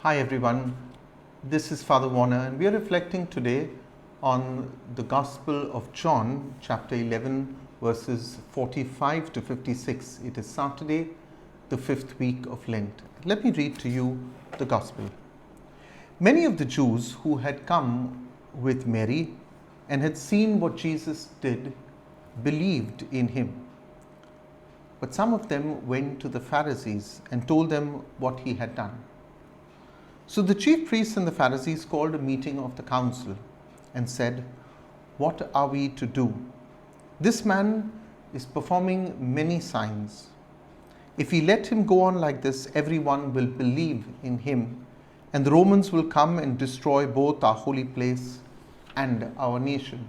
Hi everyone, this is Father Warner and we are reflecting today on the Gospel of John chapter 11 verses 45 to 56. It is Saturday, the 5th week of Lent. Let me read to you the Gospel. Many of the Jews who had come with Mary and had seen what Jesus did believed in him. But some of them went to the Pharisees and told them what he had done. So the chief priests and the Pharisees called a meeting of the council and said, "What are we to do? This man is performing many signs. If we let him go on like this, everyone will believe in him, and the Romans will come and destroy both our holy place and our nation."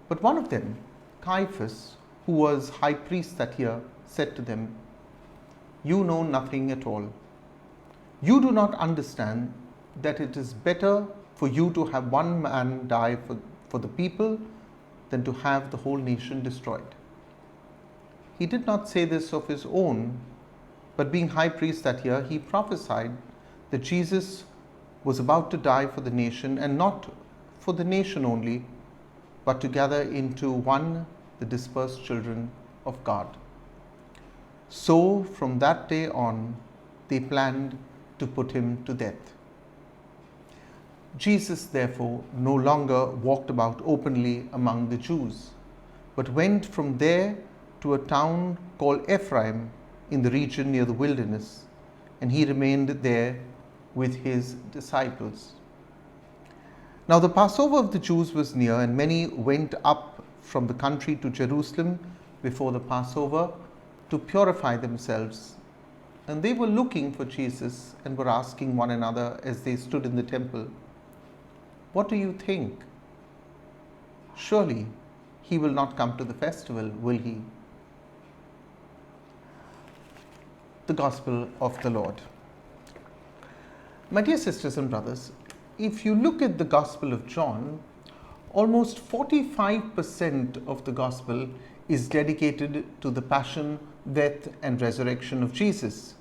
But one of them, Caiaphas, who was high priest that year, said to them, "You know nothing at all. You do not understand that it is better for you to have one man die for the people than to have the whole nation destroyed." He did not say this of his own, but being high priest that year, he prophesied that Jesus was about to die for the nation, and not for the nation only, but to gather into one the dispersed children of God. So from that day on, they planned to put him to death. Jesus, therefore, no longer walked about openly among the Jews, but went from there to a town called Ephraim in the region near the wilderness, and he remained there with his disciples. Now the Passover of the Jews was near, and many went up from the country to Jerusalem before the Passover to purify themselves. And they were looking for Jesus and were asking one another as they stood in the temple, "What do you think? Surely he will not come to the festival, will he?" The Gospel of the Lord. My dear sisters and brothers, if you look at the Gospel of John, almost 45% of the Gospel is dedicated to the passion, death and resurrection of Jesus.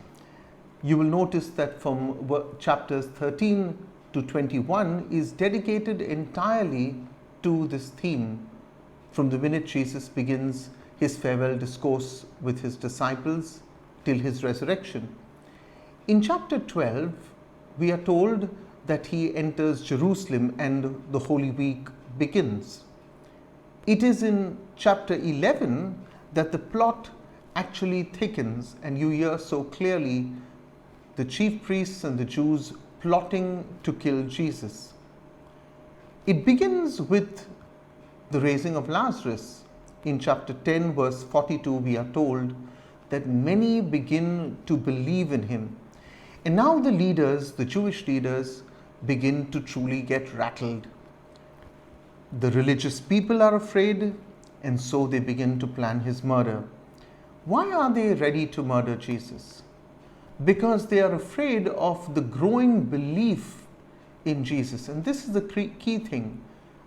You will notice that from chapters 13 to 21 is dedicated entirely to this theme, from the minute Jesus begins his farewell discourse with his disciples till his resurrection. In chapter 12, we are told that he enters Jerusalem and the Holy Week begins. It is in chapter 11 that the plot actually thickens, and you hear so clearly the chief priests and the Jews plotting to kill Jesus. It begins with the raising of Lazarus. In chapter 10, verse 42, we are told that many begin to believe in him. And now the leaders, the Jewish leaders, begin to truly get rattled. The religious people are afraid, and so they begin to plan his murder. Why are they ready to murder Jesus? Because they are afraid of the growing belief in Jesus. And this is the key thing.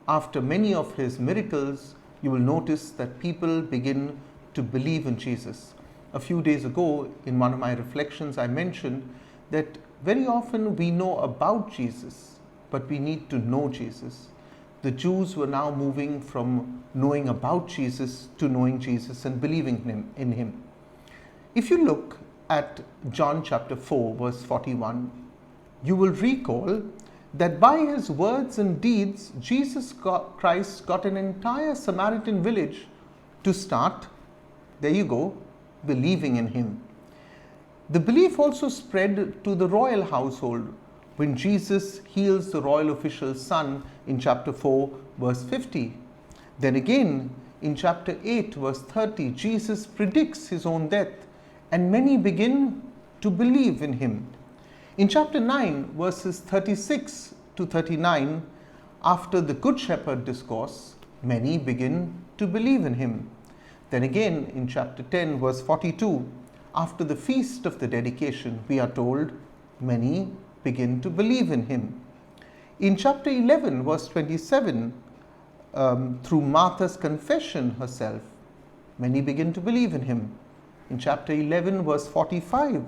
After many of his miracles, you will notice that people begin to believe in Jesus. A few days ago, in one of my reflections, I mentioned that very often we know about Jesus, but we need to know Jesus. The Jews were now moving from knowing about Jesus to knowing Jesus and believing in him. If you look at John chapter 4, verse 41, you will recall that by his words and deeds, Jesus Christ got an entire Samaritan village to start, there you go, believing in him. The belief also spread to the royal household when Jesus heals the royal official's son in chapter 4, verse 50. Then again, in chapter 8, verse 30, Jesus predicts his own death, and many begin to believe in him. In chapter 9, verses 36 to 39, after the Good Shepherd discourse, many begin to believe in him. Then again, in chapter 10, verse 42, after the feast of the dedication, we are told many begin to believe in him. In chapter 11, verse 27, through Martha's confession herself, many begin to believe in him. In chapter 11, verse 45,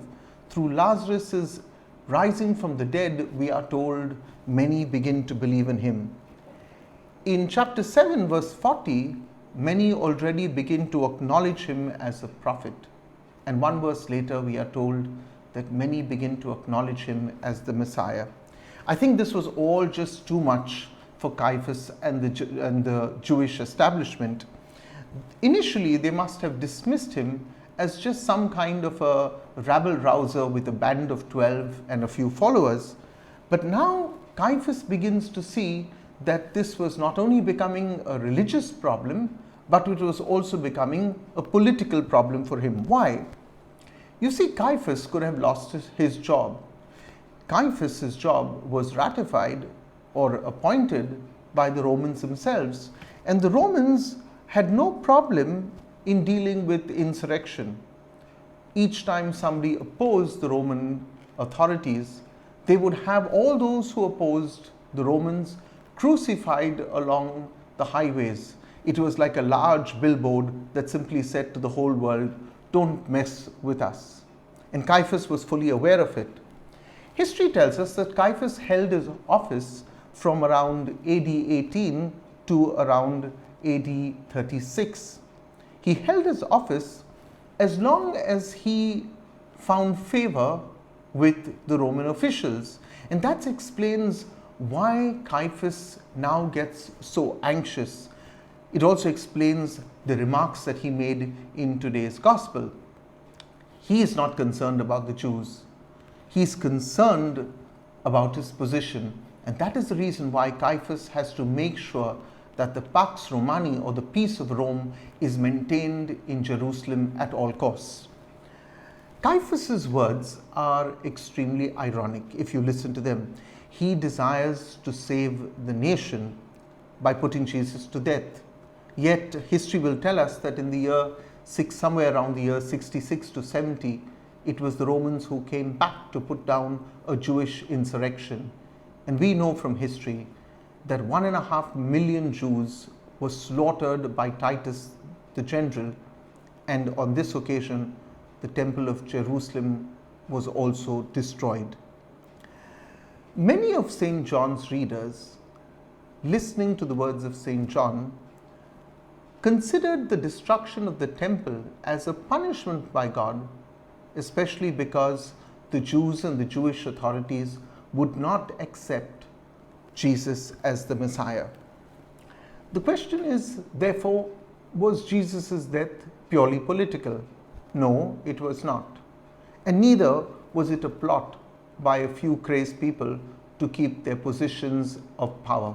through Lazarus' rising from the dead, we are told many begin to believe in him. In chapter 7, verse 40, many already begin to acknowledge him as a prophet. And one verse later, we are told that many begin to acknowledge him as the Messiah. I think this was all just too much for Caiaphas and the Jewish establishment. Initially, they must have dismissed him as just some kind of a rabble-rouser with a band of 12 and a few followers. But now Caiaphas begins to see that this was not only becoming a religious problem, but it was also becoming a political problem for him. Why? You see, Caiaphas could have lost his job. Caiaphas' job was ratified or appointed by the Romans themselves, and the Romans had no problem in dealing with insurrection. Each time somebody opposed the Roman authorities, they would have all those who opposed the Romans crucified along the highways. It was like a large billboard that simply said to the whole world, "Don't mess with us." And Caiaphas was fully aware of it. History tells us that Caiaphas held his office from around AD 18 to around AD 36. He held his office as long as he found favor with the Roman officials. And that explains why Caiaphas now gets so anxious. It also explains the remarks that he made in today's gospel. He is not concerned about the Jews. He is concerned about his position. And that is the reason why Caiaphas has to make sure that the Pax Romani, or the peace of Rome, is maintained in Jerusalem at all costs. Caiaphas' words are extremely ironic if you listen to them. He desires to save the nation by putting Jesus to death. Yet history will tell us that in the year somewhere around the year 66 to 70, it was the Romans who came back to put down a Jewish insurrection. And we know from history that 1.5 million Jews were slaughtered by Titus the general, and on this occasion the temple of Jerusalem was also destroyed. Many of St. John's readers, listening to the words of St. John, considered the destruction of the temple as a punishment by God, especially because the Jews and the Jewish authorities would not accept Jesus as the Messiah. The question is, therefore, was Jesus' death purely political? No, it was not. And neither was it a plot by a few crazed people to keep their positions of power.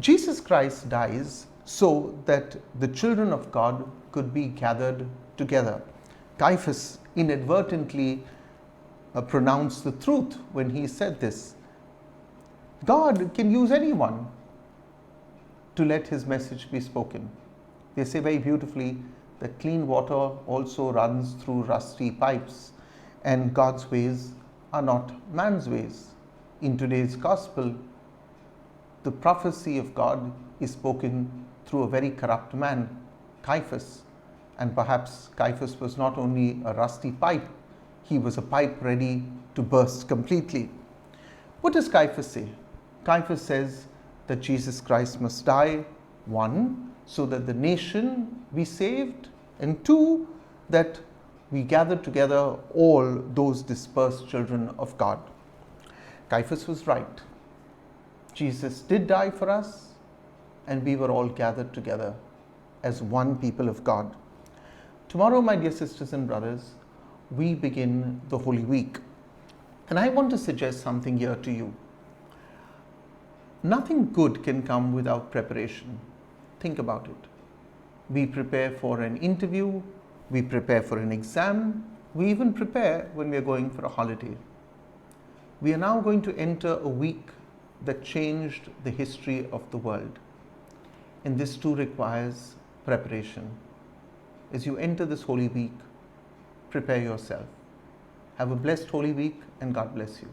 Jesus Christ dies so that the children of God could be gathered together. Caiaphas inadvertently pronounced the truth when he said this. God can use anyone to let his message be spoken. They say very beautifully that clean water also runs through rusty pipes, and God's ways are not man's ways. In today's gospel, the prophecy of God is spoken through a very corrupt man, Caiaphas. And perhaps Caiaphas was not only a rusty pipe, he was a pipe ready to burst completely. What does Caiaphas say? Caiaphas says that Jesus Christ must die, one, so that the nation be saved, and two, that we gather together all those dispersed children of God. Caiaphas was right. Jesus did die for us, and we were all gathered together as one people of God. Tomorrow, my dear sisters and brothers, we begin the Holy Week. And I want to suggest something here to you. Nothing good can come without preparation. Think about it. We prepare for an interview, we prepare for an exam, we even prepare when we are going for a holiday. We are now going to enter a week that changed the history of the world. And this too requires preparation. As you enter this Holy Week, prepare yourself. Have a blessed Holy Week, and God bless you.